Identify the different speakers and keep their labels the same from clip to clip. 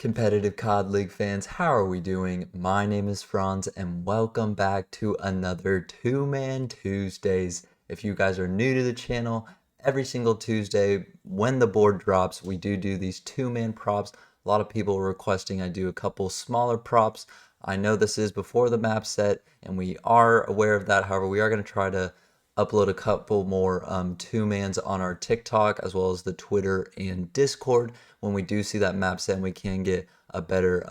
Speaker 1: Competitive COD League fans, how are we doing? My name is Franz and welcome back to another Two-Man Tuesdays. If you guys are new to the channel, every single Tuesday when the board drops, we do these two-man props. A lot of people are requesting I do a couple smaller props. I know this is before the map set and we are aware of that. However, we are going to try to upload a couple more two-mans on our TikTok as well as the Twitter and Discord when we do see that map set and we can get a better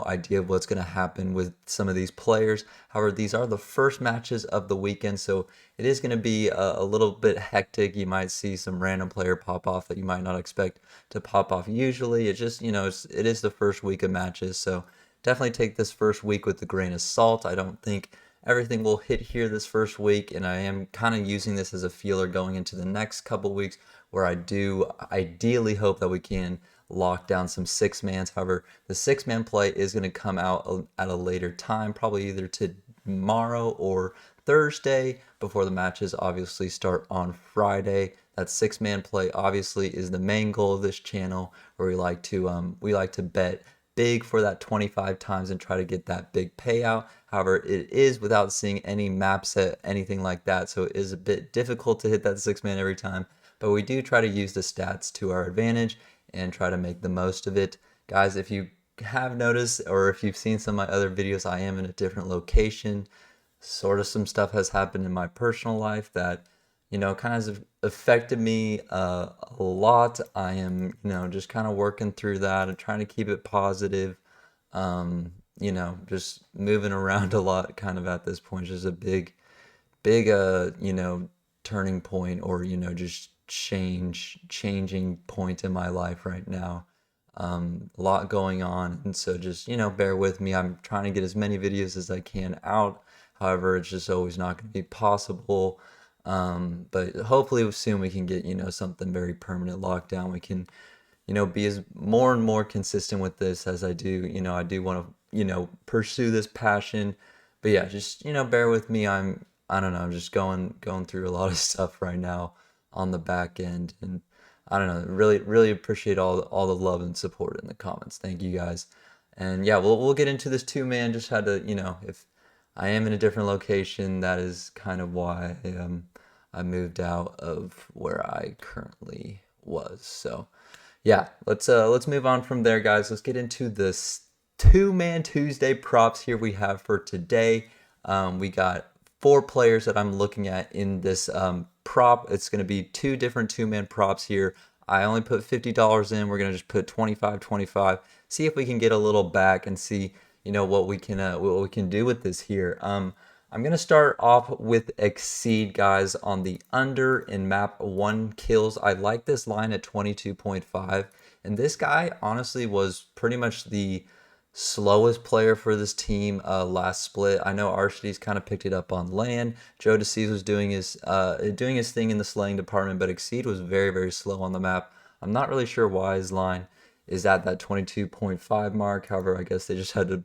Speaker 1: idea of what's going to happen with some of these players. However, these are the first matches of the weekend, so it is going to be a little bit hectic. You might see some random player pop off that you might not expect to pop off usually. It's just, it is the first week of matches, so definitely take this first week with a grain of salt. I don't think everything will hit here this first week, and I am kind of using this as a feeler going into the next couple weeks where I do ideally hope that we can lock down some six-mans. However, the six-man play is going to come out at a later time, probably either tomorrow or Thursday before the matches obviously start on Friday. That six-man play obviously is the main goal of this channel, where we like to bet big for that 25 times and try to get that big payout. However, it is without seeing any map set, anything like that, so it is a bit difficult to hit that six-man every time, but we do try to use the stats to our advantage and try to make the most of it. Guys, if you have noticed or if you've seen some of my other videos, I am in a different location. Sort of some stuff has happened in my personal life that kind of affected me a lot. I am, just kind of working through that and trying to keep it positive. Just moving around a lot kind of at this point. Just a big, turning point or, just changing point in my life right now. A lot going on. And so just, bear with me. I'm trying to get as many videos as I can out. However, it's just always not going to be possible. But hopefully soon we can get, something very permanent locked down. We can, be as more and more consistent with this as I do. I do want to, pursue this passion. But yeah, just, bear with me. I don't know, I'm just going through a lot of stuff right now on the back end. And I don't know, really appreciate all the love and support in the comments. Thank you guys. And yeah, we'll get into this too, man. Just had to, if I am in a different location, that is kind of why I moved out of where I currently was. So yeah, let's move on from there, guys. Let's get into this two-man Tuesday props here we have for today. We got 4 players that I'm looking at in this prop. It's going to be 2 different two-man props here. I only put $50 in. We're going to just put 25, 25. See if we can get a little back and see, what we can do with this here. I'm going to start off with Exceed, guys, on the under in map 1 kills. I like this line at 22.5. And this guy, honestly, was pretty much the slowest player for this team last split. I know Arshdy's kind of picked it up on land. Joe DeCease was doing his thing in the slaying department, but Exceed was very, very slow on the map. I'm not really sure why his line is at that 22.5 mark. However, I guess they just had to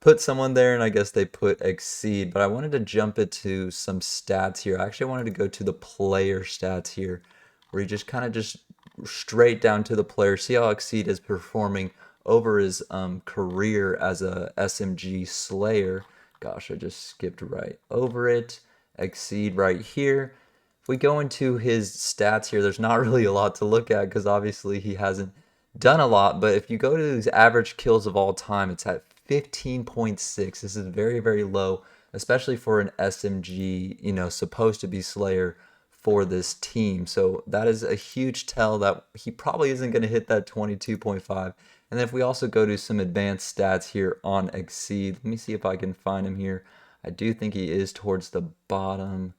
Speaker 1: put someone there, and I guess they put Exceed. But I wanted to jump into some stats here. I actually wanted to go to the player stats here, where you just kind of just straight down to the player, see how Exceed is performing over his career as a SMG Slayer. Gosh, I just skipped right over it. Exceed right here. If we go into his stats here, there's not really a lot to look at because obviously he hasn't done a lot. But if you go to his average kills of all time, it's at 15.6. This is very, very low, especially for an SMG, supposed to be Slayer for this team. So that is a huge tell that he probably isn't going to hit that 22.5. And then if we also go to some advanced stats here on Exceed, let me see if I can find him here. I do think he is towards the bottom.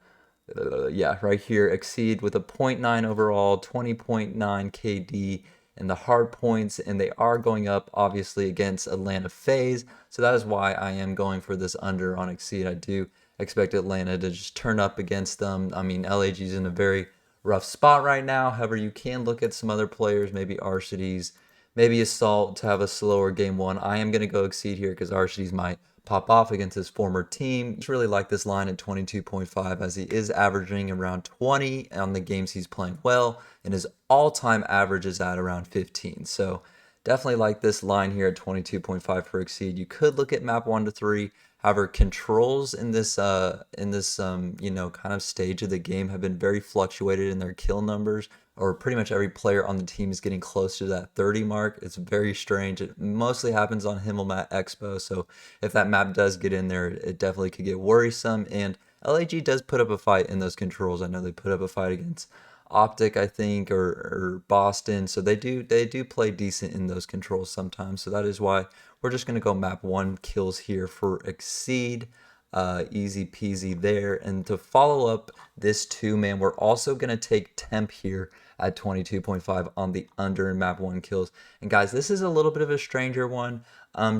Speaker 1: Yeah, right here, Exceed with a 0.9 overall, 20.9 KD, and the hard points, and they are going up obviously against Atlanta FaZe. So that is why I am going for this under on Exceed. I do expect Atlanta to just turn up against them. I mean, LAG is in a very rough spot right now. However, you can look at some other players, maybe Arshdy's, maybe Assault to have a slower game 1. I am going to go Exceed here because Arshdy's might pop off against his former team. Just really like this line at 22.5 as he is averaging around 20 on the games he's playing well, and his all-time average is at around 15. So definitely like this line here at 22.5 for exceed. You could look at map 1 to 3. However, controls in this you know, kind of stage of the game have been very fluctuated in their kill numbers, or pretty much every player on the team is getting close to that 30 mark. It's very strange. It mostly happens on Himmelmat Expo, so if that map does get in there, it definitely could get worrisome. And LAG does put up a fight in those controls. I know they put up a fight against Optic, I think, or Boston. So they do play decent in those controls sometimes. So that is why we're just gonna go map 1 kills here for exceed. Easy peasy there. And to follow up this 2-man, we're also gonna take temp here at 22.5 on the under in map 1 kills. And guys, this is a little bit of a stranger one.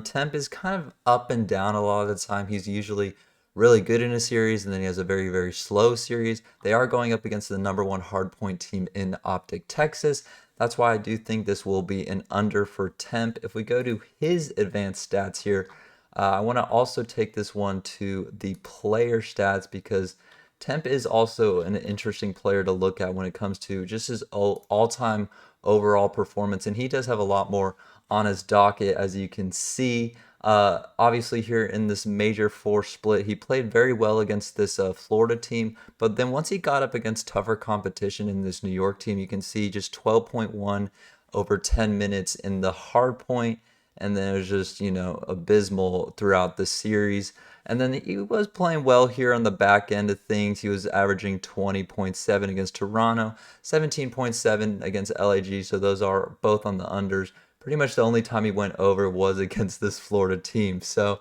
Speaker 1: Temp is kind of up and down a lot of the time. He's usually really good in a series, and then he has a very, very slow series. They are going up against the #1 hardpoint team in Optic, Texas. That's why I do think this will be an under for Temp. If we go to his advanced stats here, I want to also take this one to the player stats because Temp is also an interesting player to look at when it comes to just his all-time overall performance, and he does have a lot more on his docket, as you can see. Obviously, here in this Major 4 split, he played very well against this Florida team, but then once he got up against tougher competition in this New York team, you can see just 12.1 over 10 minutes in the hard point, and then it was just, you know, abysmal throughout the series. And then he was playing well here on the back end of things. He was averaging 20.7 against Toronto, 17.7 against LAG, so those are both on the unders. Pretty much the only time he went over was against this Florida team. So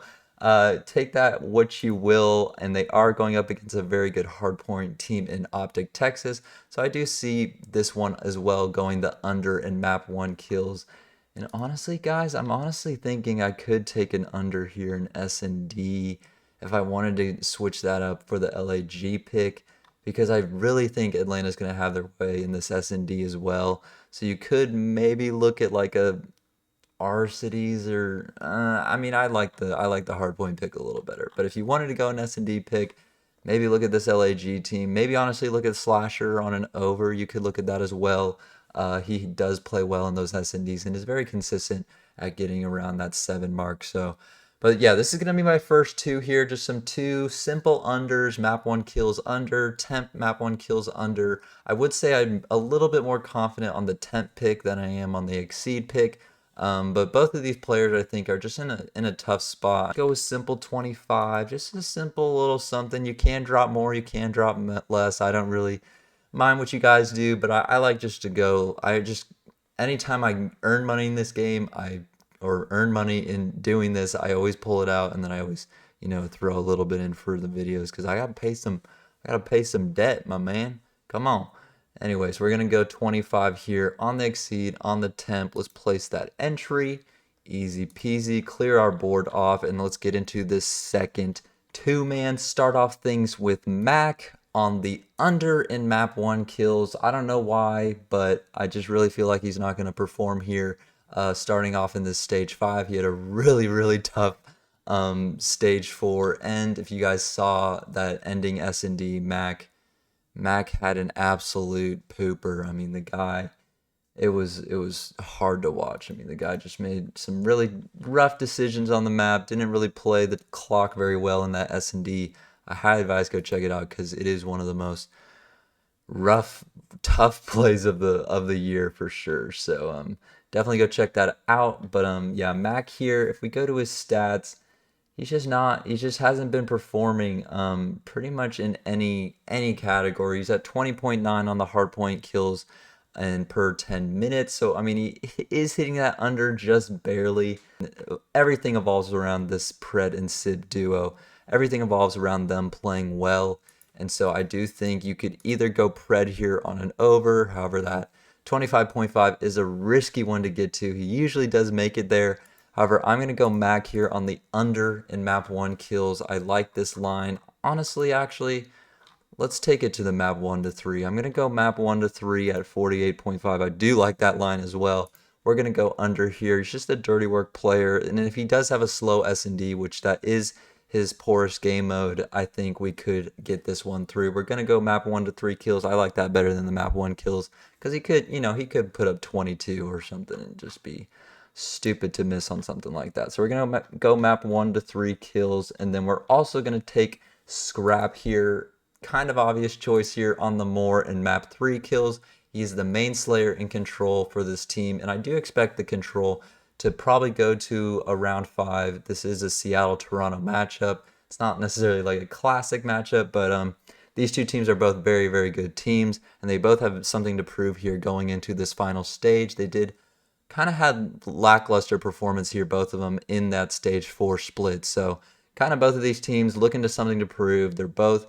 Speaker 1: take that what you will, and they are going up against a very good hardpoint team in Optic, Texas. So I do see this one as well going the under in map 1 kills. And honestly, guys, I'm honestly thinking I could take an under here in S&D if I wanted to switch that up for the LAG pick, because I really think Atlanta's going to have their way in this S&D as well. So you could maybe look at like a R cities, or I mean, I like the hardpoint pick a little better. But if you wanted to go an S&D pick, maybe look at this LAG team. Maybe honestly look at Slasher on an over. You could look at that as well. He does play well in those S&Ds and is very consistent at getting around that 7 mark. So, but yeah, this is gonna be my first two here. Just some two simple unders. Map 1 kills under. Temp map 1 kills under. I would say I'm a little bit more confident on the temp pick than I am on the exceed pick. But both of these players, I think, are just in a tough spot. Go with simple 25, just a simple little something. You can drop more, you can drop less. I don't really mind what you guys do, but I like just to go. I just anytime I earn money in this game, or earn money in doing this, I always pull it out, and then I always, you know, throw a little bit in for the videos because I gotta pay some debt, my man. Come on. Anyways, we're going to go 25 here on the exceed, on the temp. Let's place that entry. Easy peasy. Clear our board off, and let's get into this second 2-man. Start off things with Mac on the under in map 1 kills. I don't know why, but I just really feel like he's not going to perform here. Starting off in this stage 5, he had a really, really tough stage 4 end. If you guys saw that ending S&D, Mac had an absolute pooper. I mean, the guy, it was hard to watch. I mean, the guy just made some really rough decisions on the map. Didn't really play the clock very well in that S&D. I highly advise go check it out because it is one of the most rough, tough plays of the year for sure. So definitely go check that out. But yeah, Mac here. If we go to his stats, he just hasn't been performing pretty much in any category. He's at 20.9 on the hardpoint kills and per 10 minutes. So I mean, he is hitting that under just barely. Everything evolves around this Pred and Sid duo. Everything evolves around them playing well. And so I do think you could either go Pred here on an over. However, that 25.5 is a risky one to get to. He usually does make it there. However, I'm going to go Mac here on the under in map 1 kills. I like this line. Honestly, actually, let's take it to the map 1 to 3. I'm going to go map 1 to 3 at 48.5. I do like that line as well. We're going to go under here. He's just a dirty work player. And if he does have a slow S&D, which that is his poorest game mode, I think we could get this one through. We're going to go map 1 to 3 kills. I like that better than the map 1 kills because he could, you know, he could put up 22 or something and just be stupid to miss on something like that. So we're going to go map 1 to 3 kills, and then we're also going to take Scrap here. Kind of obvious choice here on the Moore and map 3 kills. He's the main Slayer in control for this team, and I do expect the control to probably go to a round 5. This is a Seattle-Toronto matchup. It's not necessarily like a classic matchup, but these two teams are both very, very good teams, and they both have something to prove here going into this final stage. They did kind of had lackluster performance here, both of them in that stage 4 split. So kind of both of these teams looking to something to prove. They're both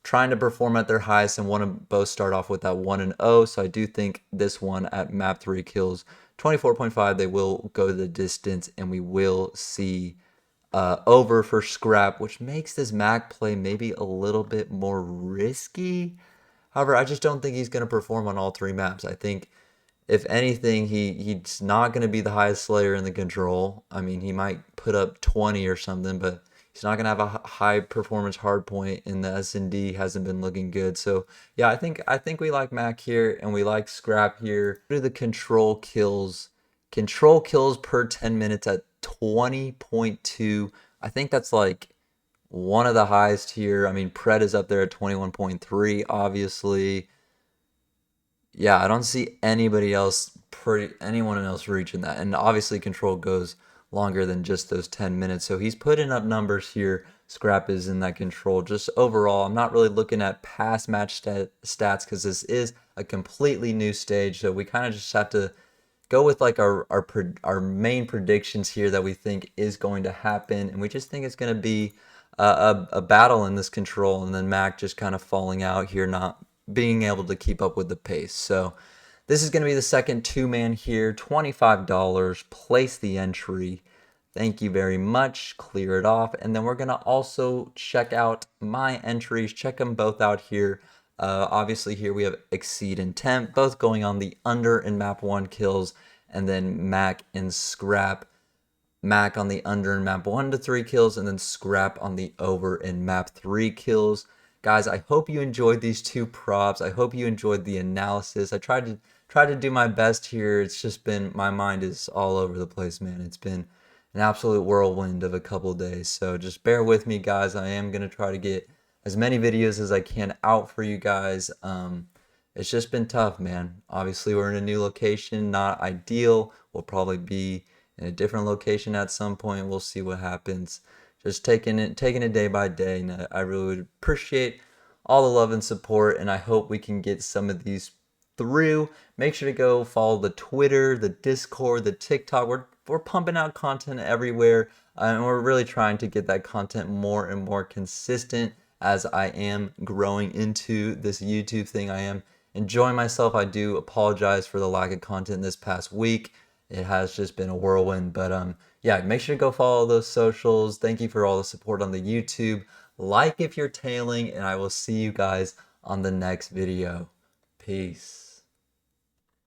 Speaker 1: trying to perform at their highest and want to both start off with that 1-0. So I do think this one at map 3 kills 24.5, they will go the distance, and we will see over for Scrap, which makes this Mac play maybe a little bit more risky. However, I just don't think he's going to perform on all 3 maps. I think if anything, he's not going to be the highest Slayer in the control. I mean, he might put up 20 or something, but he's not going to have a high performance hard point, and the S&D hasn't been looking good. So yeah, I think we like Mac here, and we like Scrap here. What are the control kills? Control kills per 10 minutes at 20.2. I think that's like one of the highest here. I mean, Pred is up there at 21.3, obviously. Yeah, I don't see anyone else reaching that. And obviously Control goes longer than just those 10 minutes. So he's putting up numbers here. Scrap is in that Control. Just overall, I'm not really looking at past match stats because this is a completely new stage. So we kind of just have to go with like our main predictions here that we think is going to happen, and we just think it's going to be a battle in this Control, and then Mac just kind of falling out here, not being able to keep up with the pace. So this is going to be the second 2-man here, $25. Place the entry. Thank you very much. Clear it off, and then we're going to also check out my entries. Check them both out here. Obviously here we have Exceed and Temp, both going on the under in map 1 kills, and then Mac and Scrap. Mac on the under in map 1 to 3 kills, and then Scrap on the over in map 3 kills. Guys, I hope you enjoyed these 2 props. I hope you enjoyed the analysis. I tried to do my best here. It's just been, my mind is all over the place, man. It's been an absolute whirlwind of a couple days. So just bear with me, guys. I am going to try to get as many videos as I can out for you guys. It's just been tough, man. Obviously, we're in a new location, not ideal. We'll probably be in a different location at some point. We'll see what happens. Just taking it day by day, and I really would appreciate all the love and support, and I hope we can get some of these through. Make sure to go follow the Twitter, the Discord, the TikTok. We're pumping out content everywhere, and we're really trying to get that content more and more consistent as I am growing into this YouTube thing. I am enjoying myself. I do apologize for the lack of content this past week. It has just been a whirlwind, but yeah, make sure to go follow those socials. Thank you for all the support on the YouTube. Like if you're tailing, and I will see you guys on the next video. Peace.